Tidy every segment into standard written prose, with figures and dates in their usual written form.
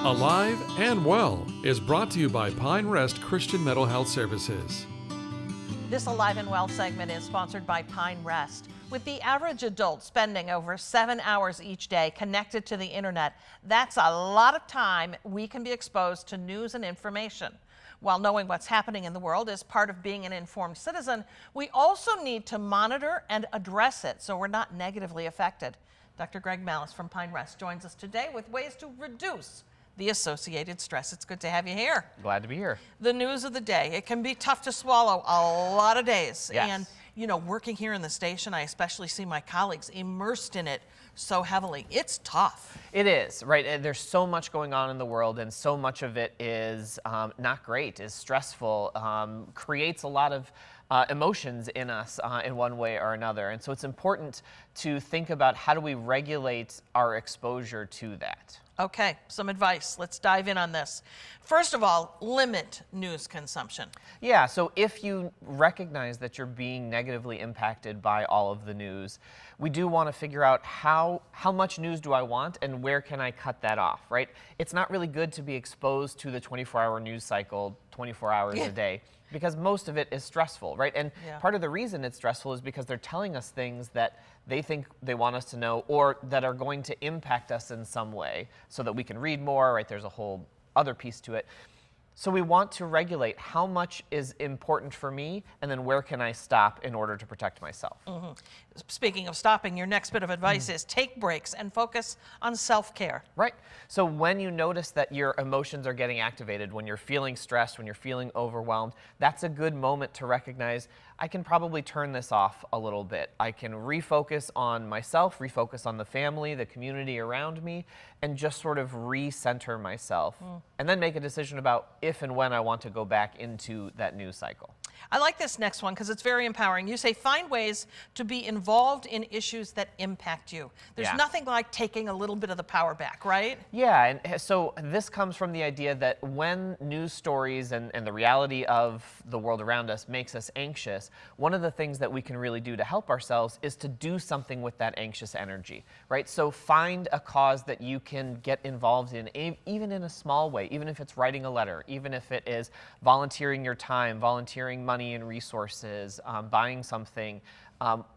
Alive and Well is brought to you by Pine Rest Christian Mental Health Services. This Alive and Well segment is sponsored by Pine Rest. With the average adult spending over 7 hours each day connected to the internet, that's a lot of time we can be exposed to news and information. While knowing what's happening in the world is part of being an informed citizen, we also need to monitor and address it so we're not negatively affected. Dr. Greg Malice from Pine Rest joins us today with ways to reduce the associated stress. It's good to have you here. Glad to be here. The news of the day. It can be tough to swallow a lot of days. Yes. And, you know, working here in the station, I especially see my colleagues immersed in it so heavily. It's tough. It is, right? And there's so much going on in the world, and so much of it is not great, is stressful, creates a lot of emotions in us in one way or another. And so it's important to think about how do we regulate our exposure to that. Okay, some advice. Let's dive in on this. First of all, limit news consumption. Yeah, so if you recognize that you're being negatively impacted by all of the news, we do want to figure out how much news do I want and where can I cut that off, right? It's not really good to be exposed to the 24-hour news cycle 24 hours a day, because most of it is stressful, right? And part of the reason it's stressful is because they're telling us things that they think they want us to know or that are going to impact us in some way so that we can read more, right? There's a whole other piece to it. So we want to regulate how much is important for me and then where can I stop in order to protect myself. Speaking of stopping, your next bit of advice is take breaks and focus on self-care. Right. So when you notice that your emotions are getting activated, when you're feeling stressed, when you're feeling overwhelmed, that's a good moment to recognize I can probably turn this off a little bit. I can refocus on myself, refocus on the family, the community around me, and just sort of recenter myself. And then make a decision about if and when I want to go back into that news cycle. I like this next one because it's very empowering. You say find ways to be involved in issues that impact you. There's nothing like taking a little bit of the power back, right? Yeah, and so this comes from the idea that when news stories and the reality of the world around us makes us anxious, one of the things that we can really do to help ourselves is to do something with that anxious energy, right? So find a cause that you can get involved in, even in a small way, even if it's writing a letter, even if it is volunteering your time, volunteering money and resources, buying something,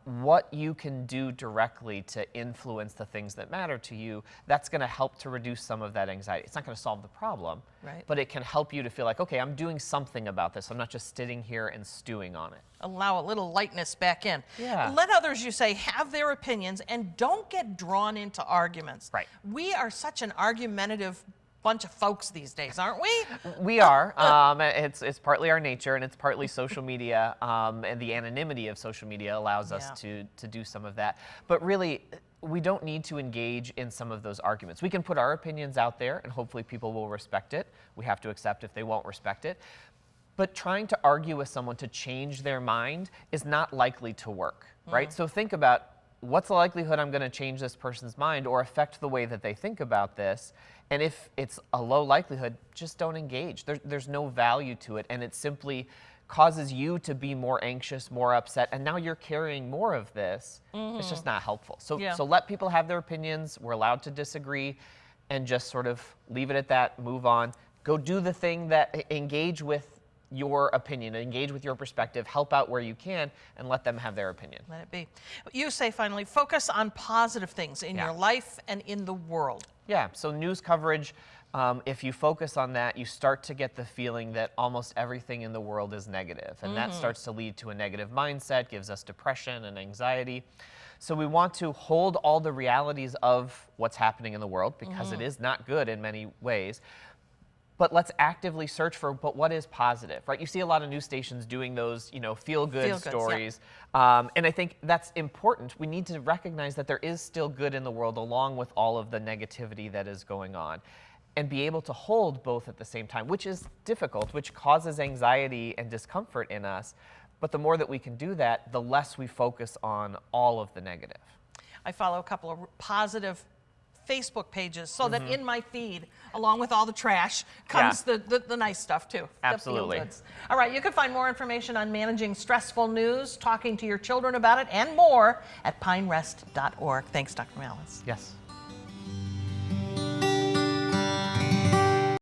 what you can do directly to influence the things that matter to you, that's going to help to reduce some of that anxiety. It's not going to solve the problem, but it can help you to feel like, okay, I'm doing something about this. I'm not just sitting here and stewing on it. Allow a little lightness back in. Yeah. Let others, you say, have their opinions and don't get drawn into arguments. Right. We are such an argumentative bunch of folks these days, aren't we? We are. It's partly our nature and it's partly social media, and the anonymity of social media allows us to do some of that. But really, we don't need to engage in some of those arguments. We can put our opinions out there and hopefully people will respect it. We have to accept if they won't respect it. But trying to argue with someone to change their mind is not likely to work, right? So think about what's the likelihood I'm going to change this person's mind or affect the way that they think about this. And if it's a low likelihood, just don't engage. There's no value to it, and it simply causes you to be more anxious, more upset, and now you're carrying more of this. It's just not helpful. So let people have their opinions. We're allowed to disagree, and just sort of leave it at that, move on. Go do the thing that engage with your opinion, engage with your perspective, help out where you can, and let them have their opinion. Let it be. You say, finally, focus on positive things in your life and in the world. Yeah, so news coverage, if you focus on that, you start to get the feeling that almost everything in the world is negative, and that starts to lead to a negative mindset, gives us depression and anxiety. So we want to hold all the realities of what's happening in the world, because it is not good in many ways. But let's actively search for, but what is positive, right? You see a lot of news stations doing those, feel-good stories. And I think that's important. We need to recognize that there is still good in the world along with all of the negativity that is going on, and be able to hold both at the same time, which is difficult, which causes anxiety and discomfort in us. But the more that we can do that, the less we focus on all of the negative. I follow a couple of positive Facebook pages so that in my feed, along with all the trash, comes the nice stuff too. Absolutely. The feel goods. All right, you can find more information on managing stressful news, talking to your children about it, and more at pinerest.org. Thanks, Dr. Malice. Yes.